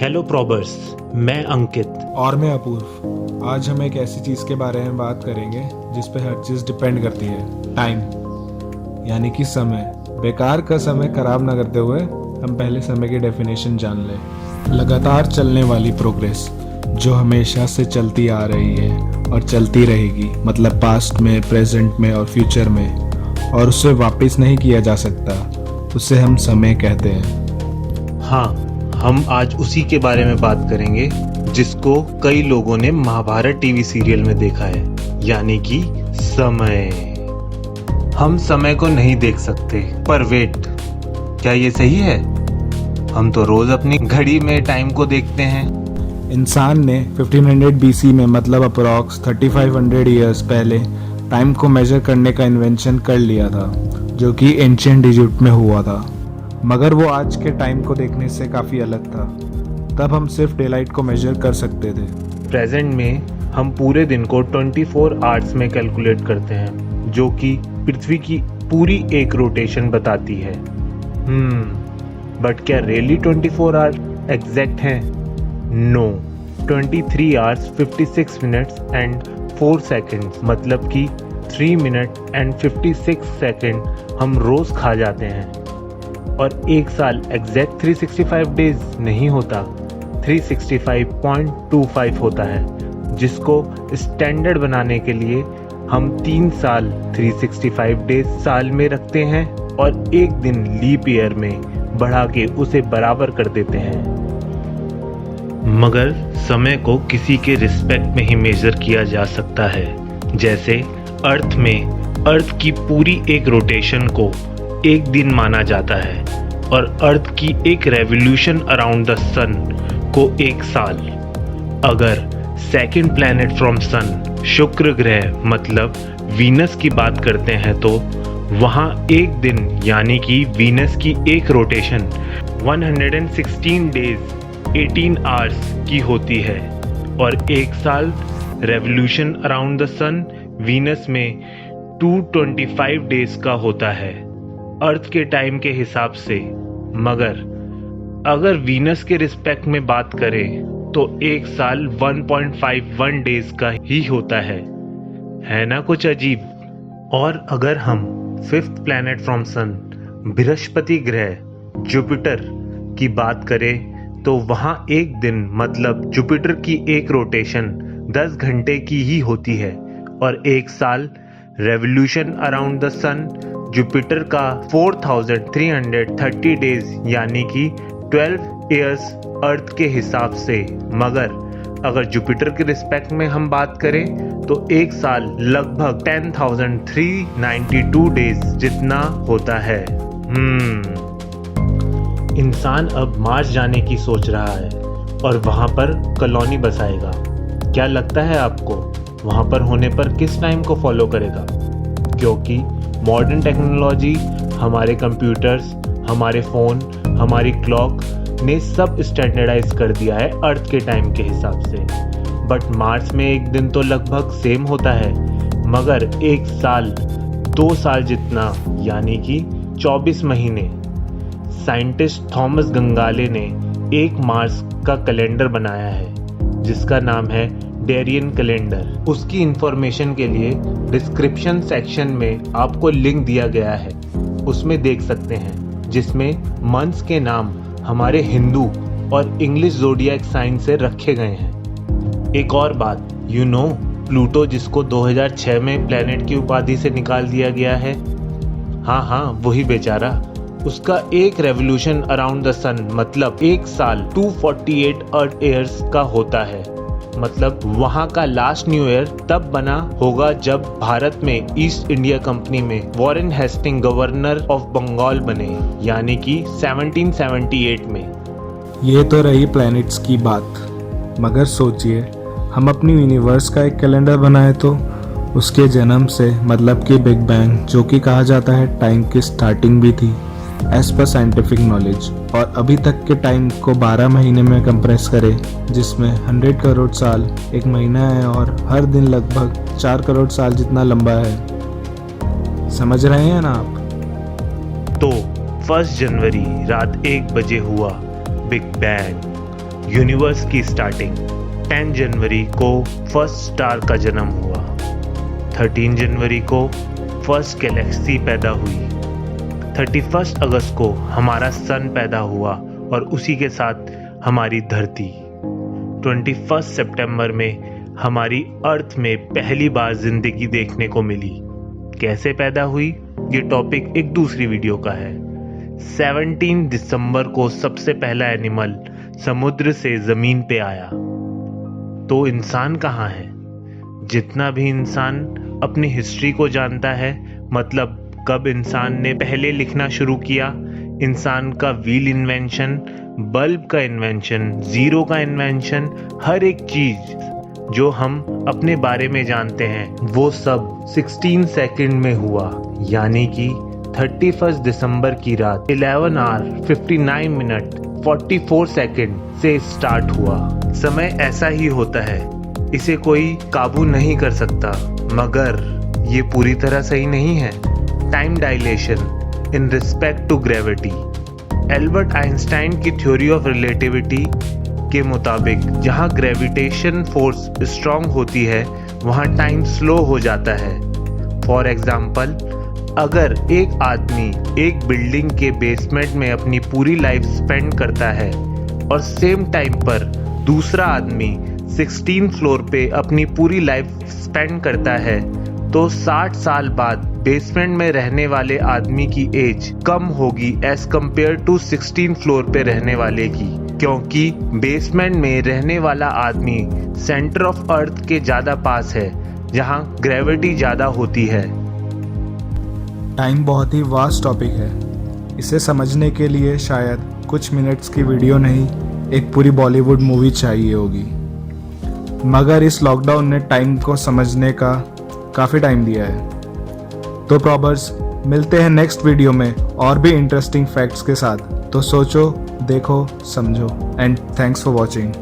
Hello प्रॉबर्स, मैं अंकित। और मैं अपूर्व। आज हम एक ऐसी चीज़ के बारे में बात करेंगे जिस पे हर चीज़ डिपेंड करती है, टाइम, यानी कि समय। बेकार का समय खराब ना करते हुए हम पहले समय की डेफिनेशन जान लें। लगातार चलने वाली प्रोग्रेस जो हमेशा से चलती आ रही है और चलती रहेगी, मतलब पास्ट में, प्रेजेंट में और फ्यूचर में, और उसे वापस नहीं किया जा सकता, उसे हम समय कहते हैं। हाँ, हम आज उसी के बारे में बात करेंगे जिसको कई लोगों ने महाभारत टीवी सीरियल में देखा है, यानी कि समय। हम समय को नहीं देख सकते, पर वेट, क्या ये सही है? हम तो रोज अपनी घड़ी में टाइम को देखते हैं। इंसान ने 1500 BC में, मतलब अप्रॉक्स 3500 ईयर्स पहले, टाइम को मेजर करने का इन्वेंशन कर लिया था, जो कि एंशिएंट इजिप्ट में हुआ था। मगर वो आज के टाइम को देखने से काफ़ी अलग था। तब हम सिर्फ डेलाइट को मेजर कर सकते थे। प्रेजेंट में हम पूरे दिन को 24 आवर्स में कैलकुलेट करते हैं, जो कि पृथ्वी की पूरी एक रोटेशन बताती है। बट क्या रियली 24 आवर एग्जैक्ट हैं? No, 23 hours 56 minutes and 4 seconds, मतलब कि 3 मिनट एंड 56 सेकेंड हम रोज खा जाते हैं। और एक साल एग्जैक्ट 365 डेज नहीं होता, 365.25 होता है, जिसको स्टैंडर्ड बनाने के लिए हम 3 साल 365 डेज साल में रखते हैं और एक दिन लीप ईयर में बढ़ा के उसे बराबर कर देते हैं। मगर समय को किसी के रिस्पेक्ट में ही मेजर किया जा सकता है। जैसे अर्थ में अर्थ की पूरी एक रोटेशन को एक दिन माना जाता है और अर्थ की एक रेवोल्यूशन अराउंड द सन को एक साल। अगर सेकंड प्लैनेट फ्रॉम सन, शुक्र ग्रह मतलब वीनस की बात करते हैं, तो वहाँ एक दिन यानी कि वीनस की एक रोटेशन 116 डेज 18 आवर्स की होती है और एक साल revolution around the sun Venus में 225 डेज का होता है अर्थ के टाइम के हिसाब से। मगर अगर वीनस के रिस्पेक्ट में बात करें तो एक साल 1.51 डेज का ही होता है ना कुछ अजीब। और अगर हम fifth planet from sun, Brihaspati ग्रह जुपिटर की बात करें तो वहाँ एक दिन मतलब जुपिटर की एक रोटेशन 10 घंटे की ही होती है और एक साल revolution around the sun Jupiter का 4330 डेज यानी कि 12 इयर्स अर्थ के हिसाब से। मगर अगर जुपिटर के रिस्पेक्ट में हम बात करें तो एक साल लगभग 10,392 डेज जितना होता है। इंसान अब मार्स जाने की सोच रहा है और वहां पर कॉलोनी बसाएगा। क्या लगता है आपको वहां पर होने पर किस टाइम को फॉलो करेगा? क्योंकि मॉडर्न टेक्नोलॉजी, हमारे कंप्यूटर्स, हमारे फ़ोन, हमारी क्लॉक ने सब स्टैंडर्डाइज कर दिया है अर्थ के टाइम के हिसाब से। बट मार्स में एक दिन तो लगभग सेम होता है, मगर एक साल 2 साल जितना यानी कि 24 महीने। साइंटिस्ट थॉमस गंगाले ने एक मार्स का कैलेंडर बनाया है जिसका नाम है डेरियन कैलेंडर। उसकी इंफॉर्मेशन के लिए डिस्क्रिप्शन सेक्शन में आपको लिंक दिया गया है, उसमें देख सकते हैं, जिसमें मंथ्स के नाम हमारे हिंदू और इंग्लिश ज़ोडिएक साइन से रखे गए हैं। एक और बात, प्लूटो, जिसको 2006 में प्लेनेट की उपाधि से निकाल दिया गया है, हाँ वही बेचारा, उसका एक रेवोल्यूशन अराउंड द सन मतलब एक साल 248 अर्थ ईयर्स का होता है। मतलब वहाँ का लास्ट न्यू ईयर तब बना होगा जब भारत में ईस्ट इंडिया कंपनी में Warren Hasting governor of Bengal बने, यानी कि 1778 में। ये तो रही प्लैनेट्स की बात, मगर सोचिए हम अपनी यूनिवर्स का एक कैलेंडर बनाए तो उसके जन्म से, मतलब कि बिग बैंग, जो कि कहा जाता है टाइम की स्टार्टिंग भी थी एज पर साइंटिफिक नॉलेज, और अभी तक के टाइम को 12 महीने में कंप्रेस करें, जिसमें 100 करोड़ साल एक महीना है और हर दिन लगभग 4 करोड़ साल जितना लंबा है। समझ रहे हैं ना आप? तो 1 जनवरी रात 1 बजे हुआ बिग बैंग यूनिवर्स की स्टार्टिंग। 10 जनवरी को फर्स्ट स्टार का जन्म हुआ। 13 जनवरी को फर्स्ट गैलेक्सी पैदा हुई। 31 अगस्त को हमारा सन पैदा हुआ और उसी के साथ हमारी धरती। 21 सितंबर में हमारी अर्थ में पहली बार जिंदगी देखने को मिली। कैसे पैदा हुई, ये टॉपिक एक दूसरी वीडियो का है। 17 दिसंबर को सबसे पहला एनिमल समुद्र से जमीन पे आया। तो इंसान कहाँ है? जितना भी इंसान अपनी हिस्ट्री को जानता है, मतलब कब इंसान ने पहले लिखना शुरू किया, इंसान का व्हील इन्वेंशन, बल्ब का इन्वेंशन, जीरो का इन्वेंशन, हर एक चीज जो हम अपने बारे में जानते हैं वो सब 16 सेकंड में हुआ। यानी कि 31 दिसंबर की रात 11 आवर 59 मिनट 44 सेकंड से स्टार्ट हुआ। समय ऐसा ही होता है, इसे कोई काबू नहीं कर सकता, मगर ये पूरी तरह सही नहीं है। Time dilation in respect to gravity. Albert Einstein की थ्योरी ऑफ रिलेटिविटी के मुताबिक जहाँ ग्रेविटेशन फोर्स स्ट्रॉन्ग होती है वहाँ टाइम स्लो हो जाता है। फॉर एग्जाम्पल, अगर एक आदमी एक बिल्डिंग के बेसमेंट में अपनी पूरी लाइफ स्पेंड करता है और सेम टाइम पर दूसरा आदमी 16 फ्लोर पे अपनी पूरी लाइफ स्पेंड करता है, तो 60 साल बाद बेसमेंट में रहने वाले आदमी की एज कम होगी एज कंपेयर टू 16 फ्लोर पे रहने वाले की, क्योंकि बेसमेंट में रहने वाला आदमी सेंटर ऑफ अर्थ के ज़्यादा पास है, जहां ग्रेविटी ज़्यादा होती है। टाइम बहुत ही वास्ट टॉपिक है। इसे समझने के लिए शायद कुछ मिनट्स की वीडियो नहीं, एक पूरी बॉलीवुड मूवी चाहिए होगी। मगर इस लॉकडाउन ने टाइम को समझने का काफ़ी टाइम दिया है। तो प्रॉबर्स, मिलते हैं नेक्स्ट वीडियो में और भी इंटरेस्टिंग फैक्ट्स के साथ। तो सोचो, देखो, समझो एंड थैंक्स फॉर वॉचिंग।